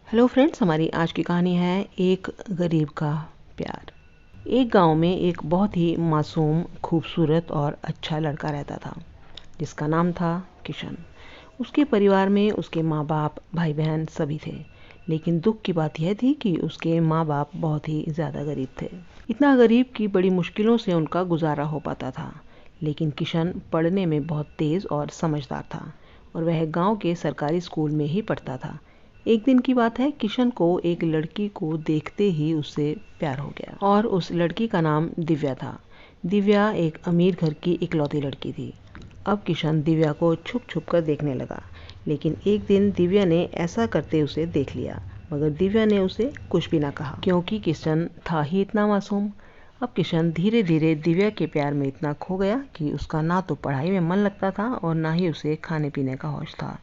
Hello friends, हमारी आज की कहानी है एक गरीब का प्यार। एक गांव में एक बहुत ही मासूम, खूबसूरत और अच्छा लड़का रहता था जिसका नाम था किशन। उसके परिवार में उसके माँ बाप, भाई बहन सभी थे। लेकिन दुख की बात यह थी कि उसके माँ बाप बहुत ही ज़्यादा गरीब थे। इतना गरीब कि बड़ी मुश्किलों से उनका गुजारा हो पाता था। लेकिन किशन पढ़ने में बहुत तेज़ और समझदार था और वह गांव के सरकारी स्कूल में ही पढ़ता था। एक दिन की बात है, किशन को एक लड़की को देखते ही उससे प्यार हो गया और उस लड़की का नाम दिव्या था। दिव्या एक अमीर घर की इकलौती लड़की थी। अब किशन दिव्या को छुप छुप कर देखने लगा। लेकिन एक दिन दिव्या ने ऐसा करते उसे देख लिया, मगर दिव्या ने उसे कुछ भी ना कहा क्योंकि किशन था ही इतना मासूम। अब किशन धीरे धीरे दिव्या के प्यार में इतना खो गया कि उसका ना तो पढ़ाई में मन लगता था और ना ही उसे खाने पीने का होश था।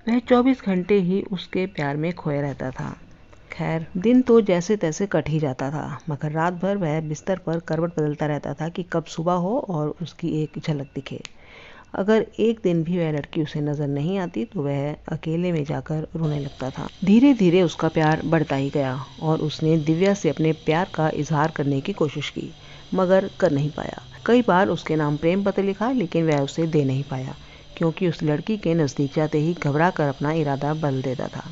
वह 24 घंटे ही उसके प्यार में खोया रहता था। खैर, दिन तो जैसे तैसे कट ही जाता था, मगर रात भर वह बिस्तर पर करवट बदलता रहता था कि कब सुबह हो और उसकी एक झलक दिखे। अगर एक दिन भी वह लड़की उसे नजर नहीं आती तो वह अकेले में जाकर रोने लगता था। धीरे धीरे उसका प्यार बढ़ता ही गया और उसने दिव्या से अपने प्यार का इजहार करने की कोशिश की, मगर कर नहीं पाया। कई बार उसके नाम प्रेम पत्र लिखा, लेकिन वह उसे दे नहीं पाया क्योंकि उस लड़की के नज़दीक जाते ही घबरा कर अपना इरादा बदल देता था।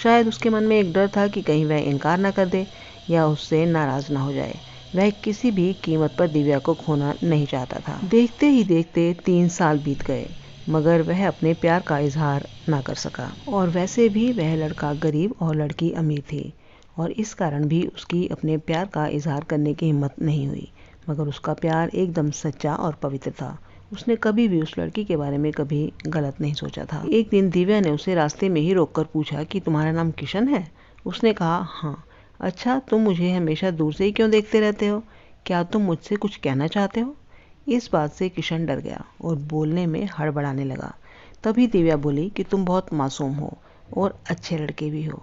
शायद उसके मन में एक डर था कि कहीं वह इनकार न कर दे या उससे नाराज ना हो जाए। वह किसी भी कीमत पर दिव्या को खोना नहीं चाहता था। देखते ही देखते 3 साल बीत गए, मगर वह अपने प्यार का इजहार ना कर सका। और वैसे भी वह लड़का गरीब और लड़की अमीर थी और इस कारण भी उसकी अपने प्यार का इजहार करने की हिम्मत नहीं हुई। मगर उसका प्यार एकदम सच्चा और पवित्र था। उसने कभी भी उस लड़की के बारे में कभी गलत नहीं सोचा था। एक दिन दिव्या ने उसे रास्ते में ही रोककर पूछा कि तुम्हारा नाम किशन है? उसने कहा, हाँ। अच्छा, तुम मुझे हमेशा दूर से ही क्यों देखते रहते हो? क्या तुम मुझसे कुछ कहना चाहते हो? इस बात से किशन डर गया और बोलने में हड़बड़ाने लगा। तभी दिव्या बोली कि तुम बहुत मासूम हो और अच्छे लड़के भी हो।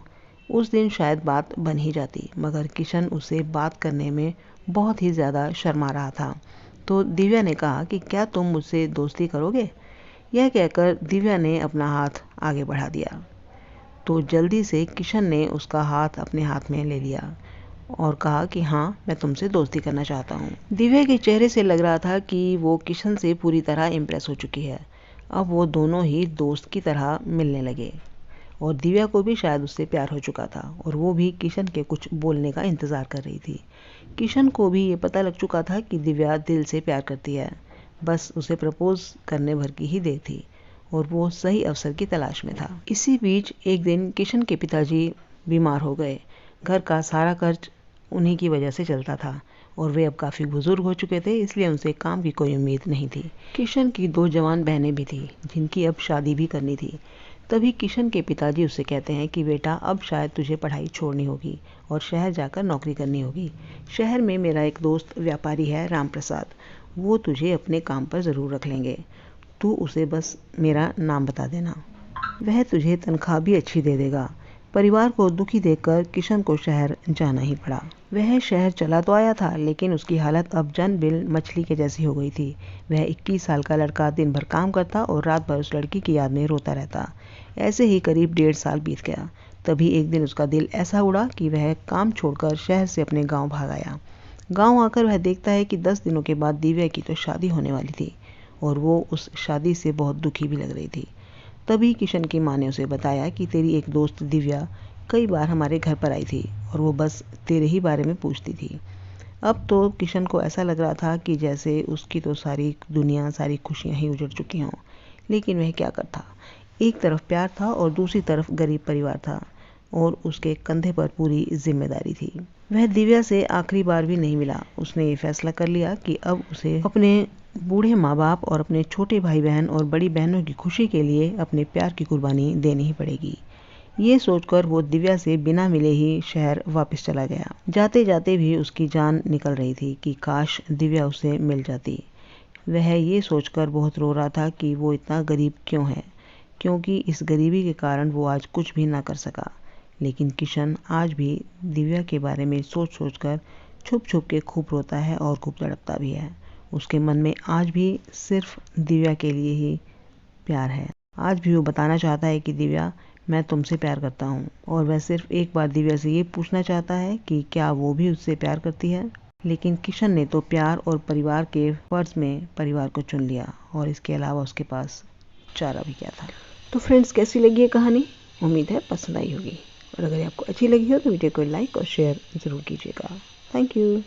उस दिन शायद बात बन ही जाती, मगर किशन उसे बात करने में बहुत ही ज़्यादा शर्मा रहा था। तो दिव्या ने कहा कि क्या तुम मुझसे दोस्ती करोगे? यह कहकर दिव्या ने अपना हाथ आगे बढ़ा दिया तो जल्दी से किशन ने उसका हाथ अपने हाथ में ले लिया और कहा कि हाँ, मैं तुमसे दोस्ती करना चाहता हूँ। दिव्या के चेहरे से लग रहा था कि वो किशन से पूरी तरह इम्प्रेस हो चुकी है। अब वो दोनों ही दोस्त की तरह मिलने लगे और दिव्या को भी शायद उससे प्यार हो चुका था और वो भी किशन के कुछ बोलने का इंतज़ार कर रही थी। किशन को भी ये पता लग चुका था कि दिव्या दिल से प्यार करती है, बस उसे प्रपोज करने भर की ही देर थी और वो सही अवसर की तलाश में था। इसी बीच एक दिन किशन के पिताजी बीमार हो गए। घर का सारा खर्च उन्हीं की वजह से चलता था और वे अब काफ़ी बुजुर्ग हो चुके थे, इसलिए उनसे काम की कोई उम्मीद नहीं थी। किशन की 2 जवान बहनें भी थी जिनकी अब शादी भी करनी थी। तभी किशन के पिताजी उससे कहते हैं कि बेटा, अब शायद तुझे पढ़ाई छोड़नी होगी और शहर जाकर नौकरी करनी होगी। शहर में मेरा एक दोस्त व्यापारी है, राम प्रसाद। वो तुझे अपने काम पर ज़रूर रख लेंगे। तू उसे बस मेरा नाम बता देना, वह तुझे तनख्वाह भी अच्छी दे देगा। परिवार को दुखी देखकर किशन को शहर जाना ही पड़ा। वह शहर चला तो आया था, लेकिन उसकी हालत अब जन बिल मछली के जैसी हो गई थी। वह 21 साल का लड़का दिन भर काम करता और रात भर उस लड़की की याद में रोता रहता। ऐसे ही करीब 1.5 साल बीत गया। तभी एक दिन उसका दिल ऐसा उड़ा कि वह काम छोड़कर शहर से अपने गाँव भाग आया। गाँव आकर वह देखता है कि 10 दिनों के बाद दिव्या की तो शादी होने वाली थी और वो उस शादी से बहुत दुखी भी लग रही थी। तभी किशन की माँ ने उसे बताया कि तेरी एक दोस्त दिव्या कई बार हमारे घर पर आई थी और वो बस तेरे ही बारे में पूछती थी। अब तो किशन को ऐसा लग रहा था कि जैसे उसकी तो सारी दुनिया, सारी खुशियाँ ही उजड़ चुकी हों। लेकिन वह क्या करता? एक तरफ प्यार था और दूसरी तरफ गरीब परिवार था और उसके कंधे पर पूरी जिम्मेदारी थी। वह दिव्या से आखिरी बार भी नहीं मिला। उसने ये फैसला कर लिया कि अब उसे अपने बूढ़े माँ बाप और अपने छोटे भाई बहन और बड़ी बहनों की खुशी के लिए अपने प्यार की कुर्बानी देनी ही पड़ेगी। ये सोचकर वो दिव्या से बिना मिले ही शहर वापस चला गया। जाते जाते भी उसकी जान निकल रही थी कि काश दिव्या उसे मिल जाती। वह ये सोचकर बहुत रो रहा था कि वो इतना गरीब क्यों है, क्योंकि इस गरीबी के कारण वो आज कुछ भी ना कर सका। लेकिन किशन आज भी दिव्या के बारे में सोच सोच कर छुप छुप के खूब रोता है और खूब तड़पता भी है। उसके मन में आज भी सिर्फ दिव्या के लिए ही प्यार है। आज भी वो बताना चाहता है कि दिव्या, मैं तुमसे प्यार करता हूँ। और वह सिर्फ एक बार दिव्या से ये पूछना चाहता है कि क्या वो भी उससे प्यार करती है। लेकिन किशन ने तो प्यार और परिवार के फर्ज में परिवार को चुन लिया और इसके अलावा उसके पास चारा भी क्या था। तो फ्रेंड्स, कैसी लगी ये कहानी? उम्मीद है पसंद आई होगी। और अगर आपको अच्छी लगी हो तो वीडियो को लाइक और शेयर ज़रूर कीजिएगा। Thank you.